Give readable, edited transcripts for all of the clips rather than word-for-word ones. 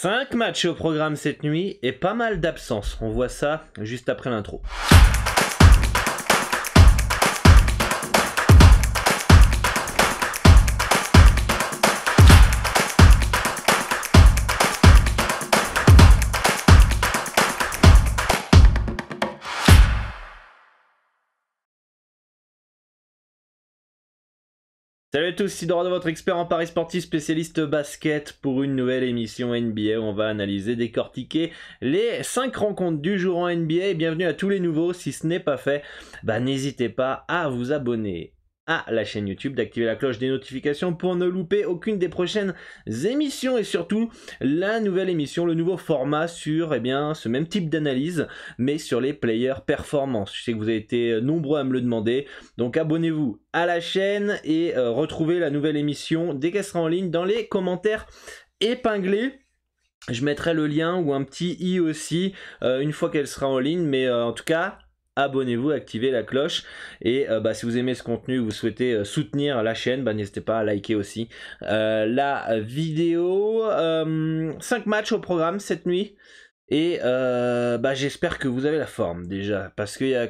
5 matchs au programme cette nuit et pas mal d'absences. On voit ça juste après l'intro. Salut à tous, Sidora, votre expert en paris sportif spécialiste basket pour une nouvelle émission NBA où on va analyser, décortiquer les 5 rencontres du jour en NBA. Et bienvenue à tous les nouveaux, si ce n'est pas fait, n'hésitez pas à vous abonner à la chaîne YouTube, d'activer la cloche des notifications pour ne louper aucune des prochaines émissions et surtout la nouvelle émission, le nouveau format sur ce même type d'analyse mais sur les players performance. Je sais que vous avez été nombreux à me le demander, donc abonnez-vous à la chaîne et retrouvez la nouvelle émission dès qu'elle sera en ligne dans les commentaires épinglés. Je mettrai le lien ou un petit i aussi une fois qu'elle sera en ligne, mais en tout cas abonnez-vous, activez la cloche et si vous aimez ce contenu, vous souhaitez soutenir la chaîne, n'hésitez pas à liker aussi la vidéo. 5 matchs au programme cette nuit et j'espère que vous avez la forme déjà, parce qu'il y a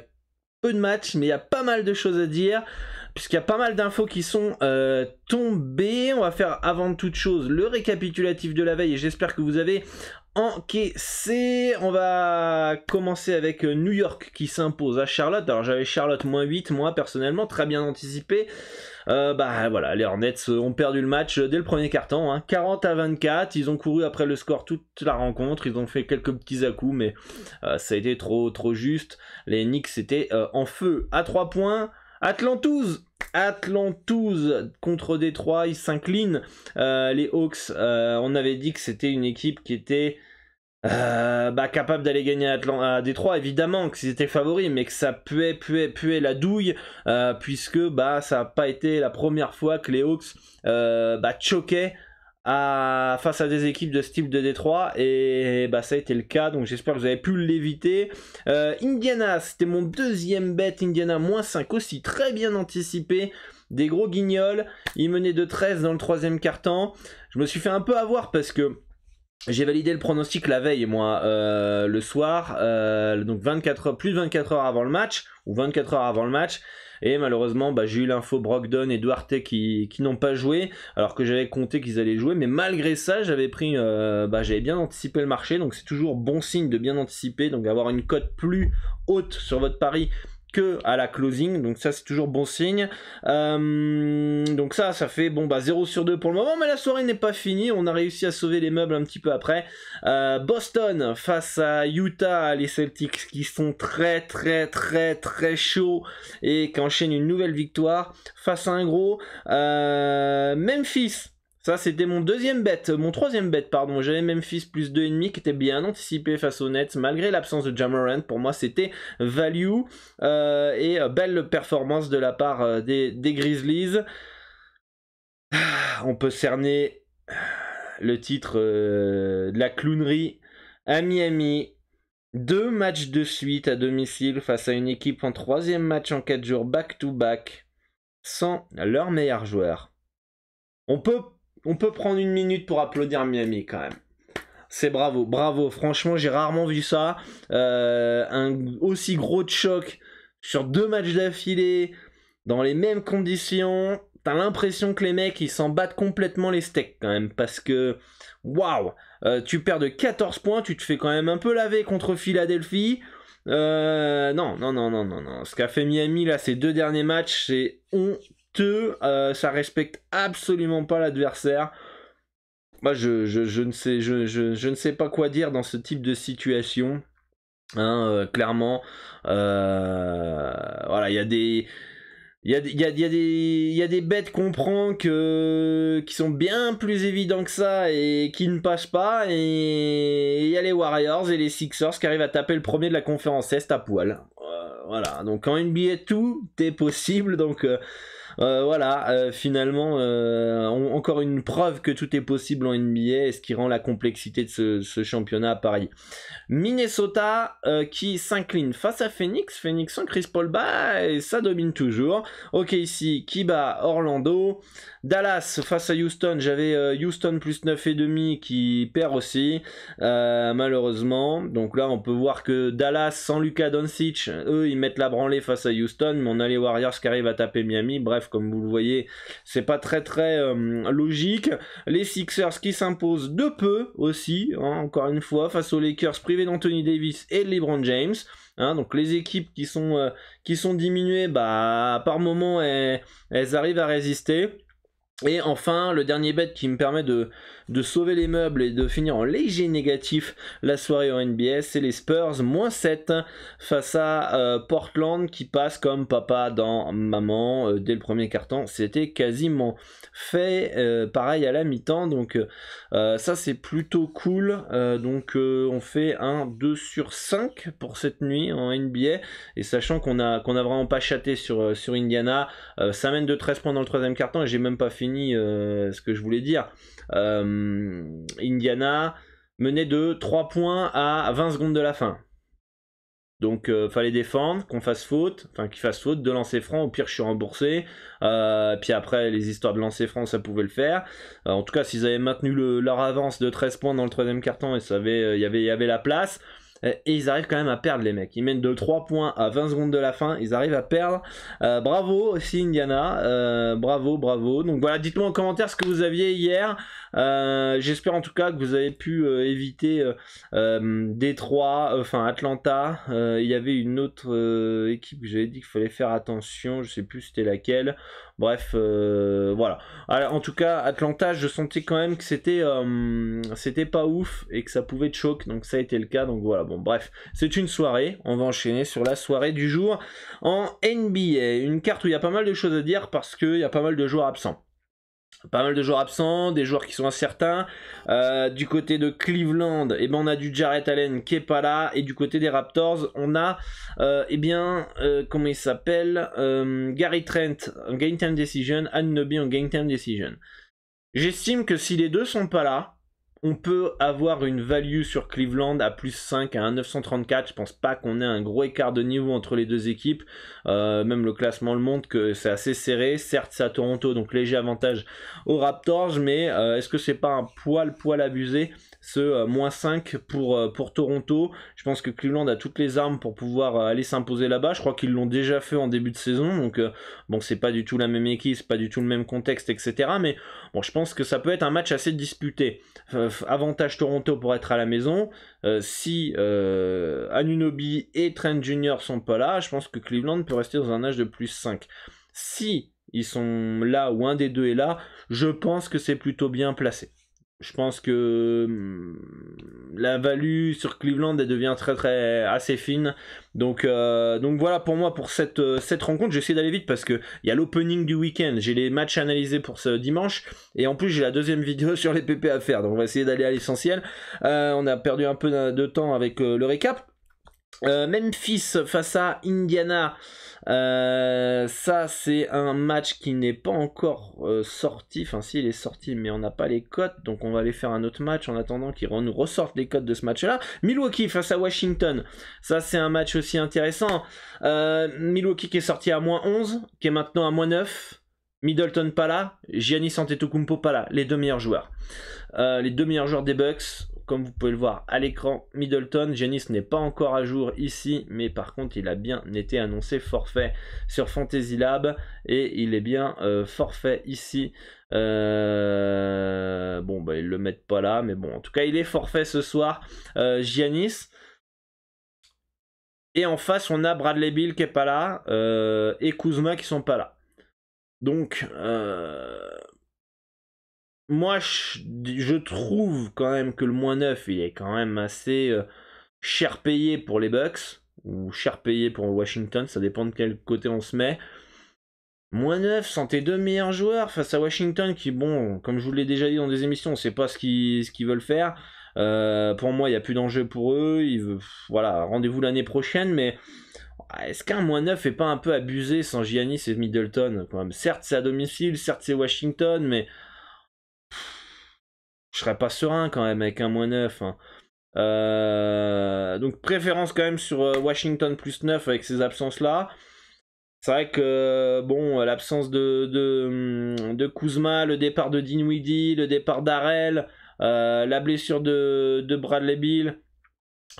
peu de matchs mais il y a pas mal de choses à dire puisqu'il y a pas mal d'infos qui sont tombées. On va faire avant toute chose le récapitulatif de la veille et j'espère que vous avez encaissé. On va commencer avec New York qui s'impose à Charlotte. Alors j'avais Charlotte -8, moi personnellement, très bien anticipé. Voilà, les Hornets ont perdu le match dès le premier quart-temps, 40-24. Ils ont couru après le score toute la rencontre. Ils ont fait quelques petits à-coups, mais ça a été trop juste. Les Knicks étaient en feu à 3 points. Atlantouz contre Détroit, ils s'inclinent. Les Hawks, on avait dit que c'était une équipe qui était capable d'aller gagner à Détroit, évidemment que c'était favori, mais que ça puait la douille, puisque ça n'a pas été la première fois que les Hawks choquaient face à des équipes de ce type de Détroit, et ça a été le cas, donc j'espère que vous avez pu l'éviter. Indiana, c'était mon deuxième bet, Indiana -5 aussi, très bien anticipé, des gros guignols, ils menaient de 13 dans le troisième quart-temps. Je me suis fait un peu avoir parce que j'ai validé le pronostic la veille, moi, le soir, donc plus de 24 heures avant le match, ou 24 heures avant le match, et malheureusement, j'ai eu l'info Brogdon et Duarte qui n'ont pas joué, alors que j'avais compté qu'ils allaient jouer, mais malgré ça, j'avais bien anticipé le marché, donc c'est toujours bon signe de bien anticiper, donc avoir une cote plus haute sur votre pari que à la closing, donc ça c'est toujours bon signe. Donc ça fait 0 sur 2 pour le moment, mais la soirée n'est pas finie, on a réussi à sauver les meubles un petit peu après. Boston face à Utah, les Celtics qui sont très chauds et qui enchaînent une nouvelle victoire face à un gros. Memphis, ça c'était mon troisième bet, pardon. J'avais Memphis plus 2,5 qui était bien anticipé face aux Nets malgré l'absence de Ja Morant. Pour moi c'était value et belle performance de la part des Grizzlies. On peut cerner le titre de la clownerie à Miami. 2 matchs de suite à domicile face à une équipe en 3e match en 4 jours back-to-back sans leur meilleur joueur. On peut prendre une minute pour applaudir Miami quand même. C'est bravo. Franchement, j'ai rarement vu ça. Un aussi gros choc sur 2 matchs d'affilée, dans les mêmes conditions. T'as l'impression que les mecs, ils s'en battent complètement les steaks quand même. Parce que, waouh, tu perds de 14 points, tu te fais quand même un peu laver contre Philadelphie. Non. Ce qu'a fait Miami là, ces 2 derniers matchs, c'est ça respecte absolument pas l'adversaire. Moi je ne sais pas quoi dire dans ce type de situation, clairement. Voilà, il y a des bêtes qu'on prend qui sont bien plus évidents que ça et qui ne passent pas, et il y a les Warriors et les Sixers qui arrivent à taper le premier de la conférence Est à poil. Voilà, donc en NBA tout est possible, donc Voilà, finalement, encore une preuve que tout est possible en NBA, et ce qui rend la complexité de ce championnat à parier. Minnesota qui s'incline face à Phoenix sans Chris Paul et ça domine toujours. OKC qui bat Orlando. Dallas face à Houston, j'avais Houston plus 9,5 qui perd aussi malheureusement. Donc là on peut voir que Dallas sans Luka Doncic, eux ils mettent la branlée face à Houston, mais on a les Warriors qui arrivent à taper Miami. Bref, comme vous le voyez, c'est pas très logique. Les Sixers qui s'imposent de peu aussi, hein, encore une fois, face aux Lakers privés d'Anthony Davis et de LeBron James. Hein, donc les équipes qui sont diminuées, par moment elles arrivent à résister. Et enfin, le dernier bet qui me permet de sauver les meubles et de finir en léger négatif la soirée en NBA, c'est les Spurs, -7 face à Portland qui passe comme papa dans maman dès le premier quart-temps. C'était quasiment fait, pareil à la mi-temps, donc ça c'est plutôt cool. Donc on fait un 2 sur 5 pour cette nuit en NBA, et sachant qu'on a vraiment pas chaté sur Indiana, ça mène de 13 points dans le troisième quart-temps et j'ai même pas fini ce que je voulais dire. Indiana menait de 3 points à 20 secondes de la fin. Donc fallait défendre, qu'on fasse faute, enfin qu'ils fassent faute, de lancer franc, au pire je suis remboursé. Puis après les histoires de lancer franc ça pouvait le faire. En tout cas s'ils avaient maintenu leur avance de 13 points dans le troisième quart-temps, et il y avait la place. Et ils arrivent quand même à perdre, les mecs. Ils mènent de 3 points à 20 secondes de la fin. Ils arrivent à perdre. Bravo aussi Indiana. Bravo. Donc voilà, dites-moi en commentaire ce que vous aviez hier. J'espère en tout cas que vous avez pu éviter Détroit, Atlanta. Il y avait une autre équipe que j'avais dit qu'il fallait faire attention. Je sais plus c'était laquelle. Bref, voilà. Alors, en tout cas, Atlanta, je sentais quand même que c'était pas ouf et que ça pouvait te choquer. Donc ça a été le cas. Donc voilà. Bon, bref, c'est une soirée. On va enchaîner sur la soirée du jour en NBA. Une carte où il y a pas mal de choses à dire parce qu'il y a pas mal de joueurs absents. Des joueurs qui sont incertains. Du côté de Cleveland, on a du Jarrett Allen qui est pas là, et du côté des Raptors, on a comment il s'appelle, Gary Trent en game time decision, Anunoby en game time decision. J'estime que si les deux sont pas là, on peut avoir une value sur Cleveland à +5 à 1,934. Je pense pas qu'on ait un gros écart de niveau entre les deux équipes. Même le classement le montre que c'est assez serré. Certes, c'est à Toronto, donc léger avantage aux Raptors, mais est-ce que c'est pas un poil abusé ce -5 pour Toronto? Je pense que Cleveland a toutes les armes pour pouvoir aller s'imposer là-bas. Je crois qu'ils l'ont déjà fait en début de saison, donc bon, c'est pas du tout la même équipe, c'est pas du tout le même contexte, etc. Mais bon, je pense que ça peut être un match assez disputé. Avantage Toronto pour être à la maison. Si Anunoby et Trent Jr. sont pas là, je pense que Cleveland peut rester dans un âge de +5. Si ils sont là ou un des deux est là, je pense que c'est plutôt bien placé. Je pense que la value sur Cleveland elle devient très assez fine. Donc voilà pour moi pour cette rencontre. J'essaie d'aller vite parce que il y a l'opening du week-end. J'ai les matchs analysés pour ce dimanche et en plus j'ai la deuxième vidéo sur les PP à faire. Donc on va essayer d'aller à l'essentiel. On a perdu un peu de temps avec le récap. Memphis face à Indiana. Ça c'est un match qui n'est pas encore sorti, enfin si il est sorti mais on n'a pas les cotes, donc on va aller faire un autre match en attendant qu'ils nous ressortent les cotes de ce match là. Milwaukee face à Washington, ça c'est un match aussi intéressant. Milwaukee qui est sorti à -11, qui est maintenant à -9. Middleton pas là, Giannis Antetokounmpo pas là, les deux meilleurs joueurs. Les deux meilleurs joueurs des Bucks. Comme vous pouvez le voir à l'écran, Middleton, Giannis n'est pas encore à jour ici, mais par contre il a bien été annoncé forfait sur Fantasy Lab et il est bien forfait ici. Bon ils le mettent pas là, mais bon en tout cas il est forfait ce soir, Giannis. Et en face on a Bradley Beal qui est pas là et Kuzma qui sont pas là. Donc moi, je trouve quand même que le -9, il est quand même assez cher payé pour les Bucks, ou cher payé pour Washington, ça dépend de quel côté on se met. -9, sans tes deux meilleurs joueurs face à Washington, qui, bon, comme je vous l'ai déjà dit dans des émissions, on ne sait pas ce qu'ils veulent faire. Pour moi, il n'y a plus d'enjeu pour eux. Voilà, rendez-vous l'année prochaine, mais est-ce qu'un -9 est pas un peu abusé sans Giannis et Middleton quand même? Certes, c'est à domicile, certes, c'est Washington, mais je serais pas serein quand même avec un -9. Hein. Donc préférence quand même sur Washington +9 avec ces absences-là. C'est vrai que bon, l'absence de Kuzma, le départ de Dinwiddie, le départ d'Arel, la blessure de Bradley Beal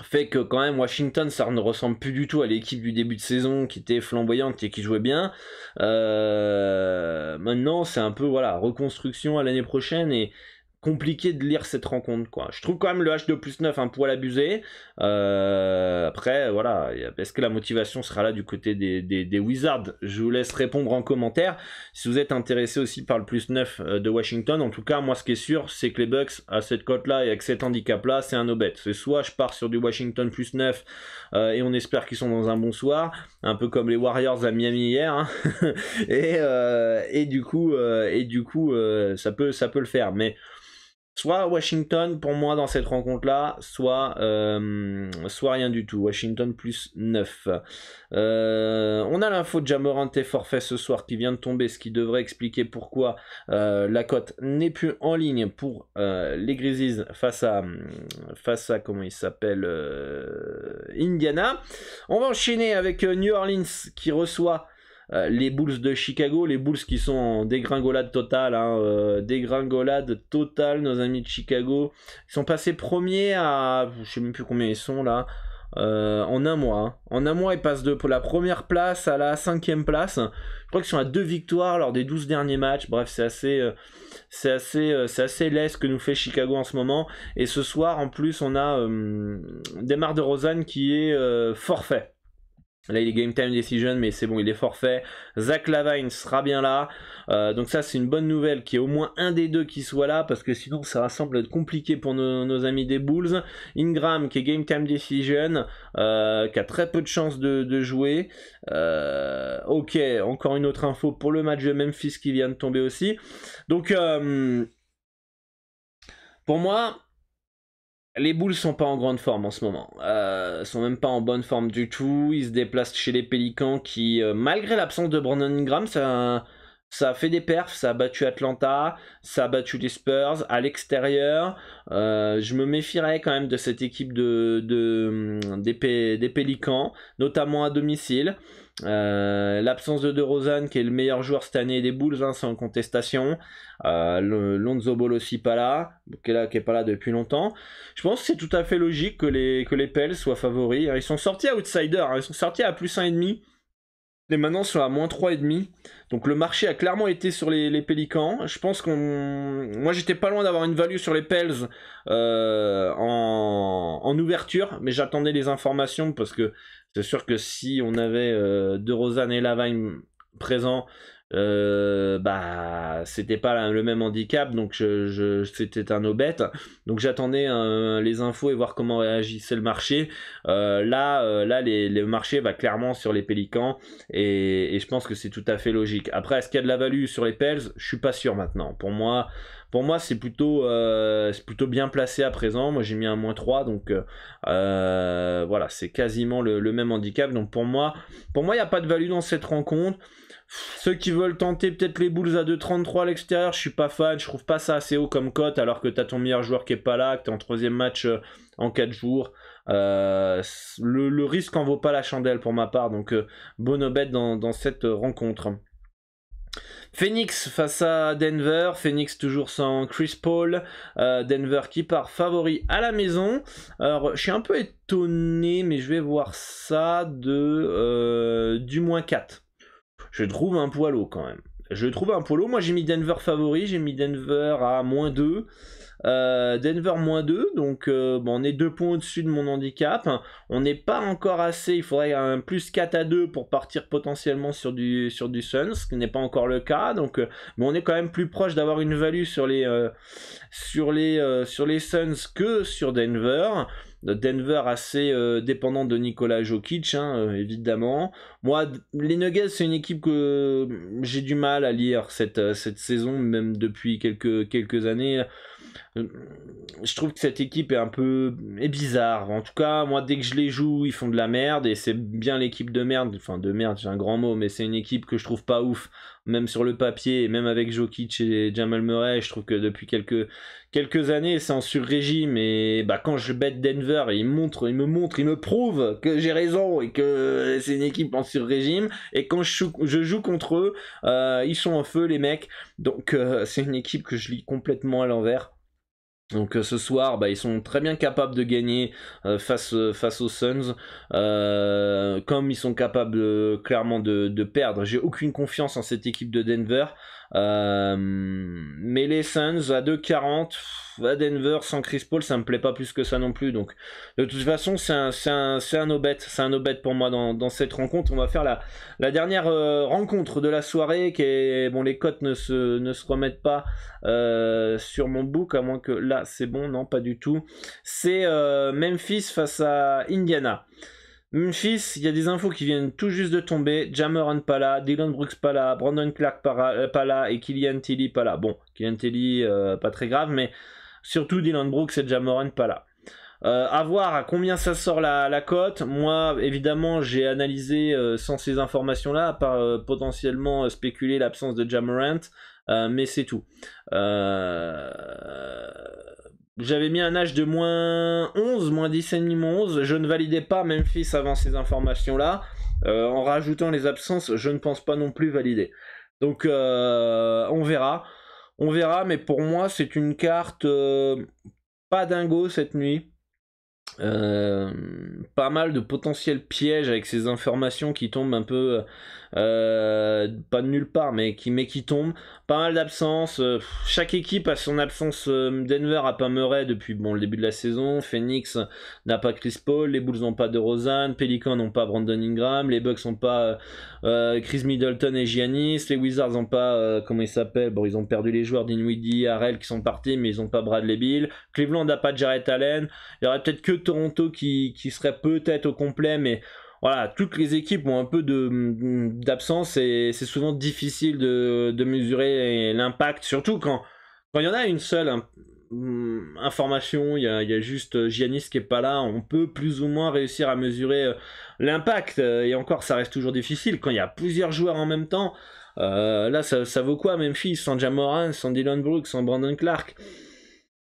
fait que quand même Washington ça ne ressemble plus du tout à l'équipe du début de saison qui était flamboyante et qui jouait bien. Maintenant c'est un peu voilà reconstruction à l'année prochaine et compliqué de lire cette rencontre quoi. Je trouve quand même le H2+9 un poil abusé. Après voilà, est-ce que la motivation sera là du côté des Wizards? Je vous laisse répondre en commentaire si vous êtes intéressé aussi par le +9 de Washington. En tout cas moi ce qui est sûr c'est que les Bucks à cette cote là et avec cet handicap là c'est un no-bet. C'est soit je pars sur du Washington +9 et on espère qu'ils sont dans un bon soir, un peu comme les Warriors à Miami hier hein. et du coup ça peut le faire, mais soit Washington pour moi dans cette rencontre-là, soit rien du tout. Washington +9. On a l'info de Ja Morant est forfait ce soir qui vient de tomber, ce qui devrait expliquer pourquoi la cote n'est plus en ligne pour les Grizzlies face à comment il s'appelle Indiana. On va enchaîner avec New Orleans qui reçoit les Bulls de Chicago, les Bulls qui sont en dégringolade totale, nos amis de Chicago. Ils sont passés premiers à, je sais même plus combien ils sont là, en un mois. Hein. En un mois, ils passent de la première place à la 5e place. Je crois qu'ils sont à 2 victoires lors des 12 derniers matchs. Bref, c'est assez laid ce que nous fait Chicago en ce moment. Et ce soir, en plus, on a DeMar DeRozan qui est forfait. Là il est game time decision mais c'est bon il est forfait. Zach LaVine sera bien là, donc ça c'est une bonne nouvelle qu'il y ait au moins un des deux qui soit là parce que sinon ça semble être compliqué pour nos amis des Bulls. Ingram qui est game time decision, qui a très peu de chances de jouer. Ok, encore une autre info pour le match de Memphis qui vient de tomber aussi. Donc pour moi les Bulls sont pas en grande forme en ce moment, sont même pas en bonne forme du tout. Ils se déplacent chez les Pélicans qui, malgré l'absence de Brandon Ingram, ça a fait des perfs, ça a battu Atlanta, ça a battu les Spurs à l'extérieur. Je me méfierais quand même de cette équipe des Pélicans, notamment à domicile. L'absence de DeRozan qui est le meilleur joueur cette année des Bulls hein, sans contestation, Lonzo Ball aussi pas là, qui est pas là depuis longtemps. Je pense que c'est tout à fait logique que les Pels soient favoris. Ils sont sortis outsider, hein, ils sont sortis à +1,5 et maintenant sont à -3,5. Donc le marché a clairement été sur les Pélicans. Je pense moi j'étais pas loin d'avoir une value sur les Pels en ouverture, mais j'attendais les informations parce que c'est sûr que si on avait DeRozan et LaVine présents, c'était pas le même handicap, donc c'était un no-bet. Donc j'attendais les infos et voir comment réagissait le marché. Là le marché va clairement sur les Pélicans et je pense que c'est tout à fait logique. Après, est-ce qu'il y a de la value sur les Pels? Je suis pas sûr maintenant. Pour moi c'est plutôt bien placé à présent. Moi j'ai mis un -3, donc voilà, c'est quasiment le même handicap. Donc pour moi il n'y a pas de value dans cette rencontre. Ceux qui veulent tenter peut-être les Bulls à 2,33 à l'extérieur, je suis pas fan, je trouve pas ça assez haut comme cote alors que t'as ton meilleur joueur qui est pas là, que t'es en 3e match en 4 jours. Le risque en vaut pas la chandelle pour ma part, donc bonne bête dans cette rencontre. Phoenix face à Denver, Phoenix toujours sans Chris Paul, Denver qui part favori à la maison. Alors je suis un peu étonné mais je vais voir ça du -4. Je trouve un poil haut quand même. Moi j'ai mis Denver favori, j'ai mis Denver à -2. Denver -2, donc on est 2 points au-dessus de mon handicap. On n'est pas encore assez, il faudrait un +4 à 2 pour partir potentiellement sur du Suns, ce qui n'est pas encore le cas. Donc, mais on est quand même plus proche d'avoir une value sur les Suns que sur Denver. Denver assez dépendant de Nikola Jokic, hein, évidemment. Moi, les Nuggets, c'est une équipe que j'ai du mal à lire cette saison, même depuis quelques années. je trouve que cette équipe est bizarre. En tout cas, moi, dès que je les joue, ils font de la merde, et c'est bien l'équipe de merde. Enfin, de merde, c'est un grand mot, mais c'est une équipe que je trouve pas ouf, même sur le papier, et même avec Jokic et Jamal Murray. Je trouve que depuis quelques années, c'est en sur-régime, et bah, quand je bête Denver, ils me prouvent que j'ai raison et que c'est une équipe en sur-régime, et quand je joue contre eux, ils sont en feu, les mecs. Donc c'est une équipe que je lis complètement à l'envers. Donc ce soir, bah, ils sont très bien capables de gagner face aux Suns, comme ils sont capables clairement de perdre. J'ai aucune confiance en cette équipe de Denver. Mais les Suns à 2,40 à Denver sans Chris Paul, ça me plaît pas plus que ça non plus. Donc de toute façon, c'est un no-bet pour moi dans cette rencontre. On va faire la dernière rencontre de la soirée, qui est bon. Les cotes ne se remettent pas sur mon book, à moins que là c'est bon. Non, pas du tout. C'est Memphis face à Indiana. Memphis, il y a des infos qui viennent tout juste de tomber. Ja Morant pas là, Dillon Brooks pas là, Brandon Clark pas là, et Killian Tilly pas là. Bon, Killian Tilly pas très grave, mais surtout Dillon Brooks et Ja Morant pas là. À voir à combien ça sort la cote. Moi, évidemment, j'ai analysé sans ces informations-là, à part potentiellement spéculer l'absence de Ja Morant, mais c'est tout. J'avais mis un âge de moins 11, moins 10,5, moins 11. Je ne validais pas Memphis avant ces informations-là. En rajoutant les absences, je ne pense pas non plus valider. Donc on verra. On verra, mais pour moi, c'est une carte pas dingo cette nuit. Pas mal de potentiels pièges avec ces informations qui tombent un peu pas de nulle part, mais qui tombent. Pas mal d'absences. Chaque équipe a son absence. Denver a pas Murray depuis le début de la saison. Phoenix n'a pas Chris Paul. Les Bulls n'ont pas DeRozan. Pelicans n'ont pas Brandon Ingram. Les Bucks n'ont pas Chris Middleton et Giannis. Les Wizards n'ont pas comment ils s'appellent. Bon, ils ont perdu les joueurs Dinwiddie, Harrell qui sont partis, mais ils n'ont pas Bradley Beal. Cleveland n'a pas Jarrett Allen. Il y aurait peut-être que Toronto qui serait peut-être au complet, mais voilà, toutes les équipes ont un peu d'absence, et c'est souvent difficile de mesurer l'impact, surtout quand il y en a une seule information. Il y a juste Giannis qui est pas là. On peut plus ou moins réussir à mesurer l'impact, et encore ça reste toujours difficile quand il y a plusieurs joueurs en même temps. Là ça vaut quoi Memphis sans Ja Morant, sans Dillon Brooks, sans Brandon Clark?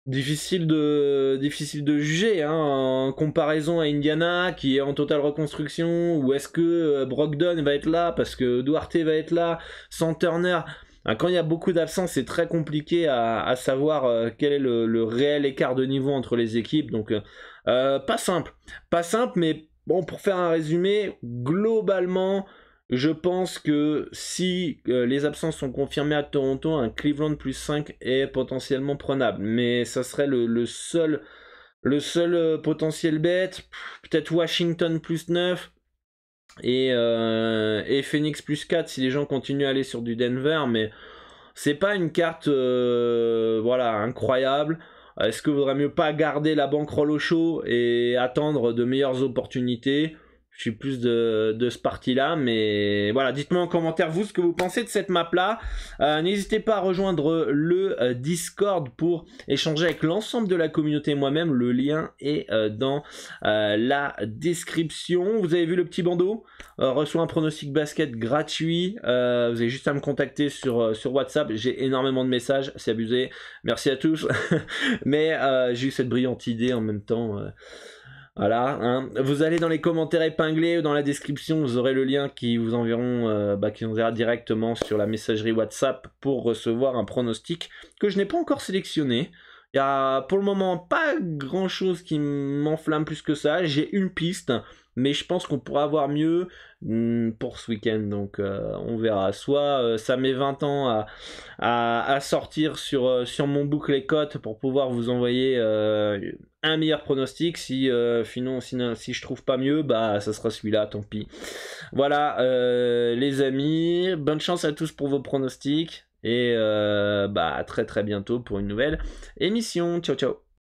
Difficile de juger en comparaison à Indiana qui est en totale reconstruction, ou est-ce que Brogdon va être là parce que Duarte va être là sans Turner. Quand il y a beaucoup d'absence, c'est très compliqué à savoir quel est le réel écart de niveau entre les équipes. Donc pas simple, mais bon, pour faire un résumé, globalement je pense que si les absences sont confirmées à Toronto, un Cleveland plus 5 est potentiellement prenable. Mais ça serait le seul potentiel bet. Peut-être Washington plus 9 et Phoenix plus 4 si les gens continuent à aller sur du Denver. Mais c'est pas une carte incroyable. Est-ce que vaudrait mieux pas garder la bankroll au chaud et attendre de meilleures opportunités? Je suis plus de ce parti-là, mais voilà, dites-moi en commentaire vous ce que vous pensez de cette map-là. N'hésitez pas à rejoindre le Discord pour échanger avec l'ensemble de la communauté et moi-même. Le lien est dans la description. Vous avez vu le petit bandeau, reçois un pronostic basket gratuit. Vous avez juste à me contacter sur WhatsApp. J'ai énormément de messages, c'est abusé. Merci à tous. Mais j'ai eu cette brillante idée en même temps. Voilà, vous allez dans les commentaires épinglés ou dans la description, vous aurez le lien qui vous enverra directement sur la messagerie WhatsApp pour recevoir un pronostic que je n'ai pas encore sélectionné. Il y a pour le moment pas grand chose qui m'enflamme plus que ça. J'ai une piste, mais je pense qu'on pourra avoir mieux pour ce week-end. Donc on verra. Soit ça met 20 ans à sortir sur mon book les cotes pour pouvoir vous envoyer un meilleur pronostic. Si je trouve pas mieux, bah ça sera celui-là, tant pis. Voilà les amis, bonne chance à tous pour vos pronostics. Et à très très bientôt pour une nouvelle émission. Ciao ciao.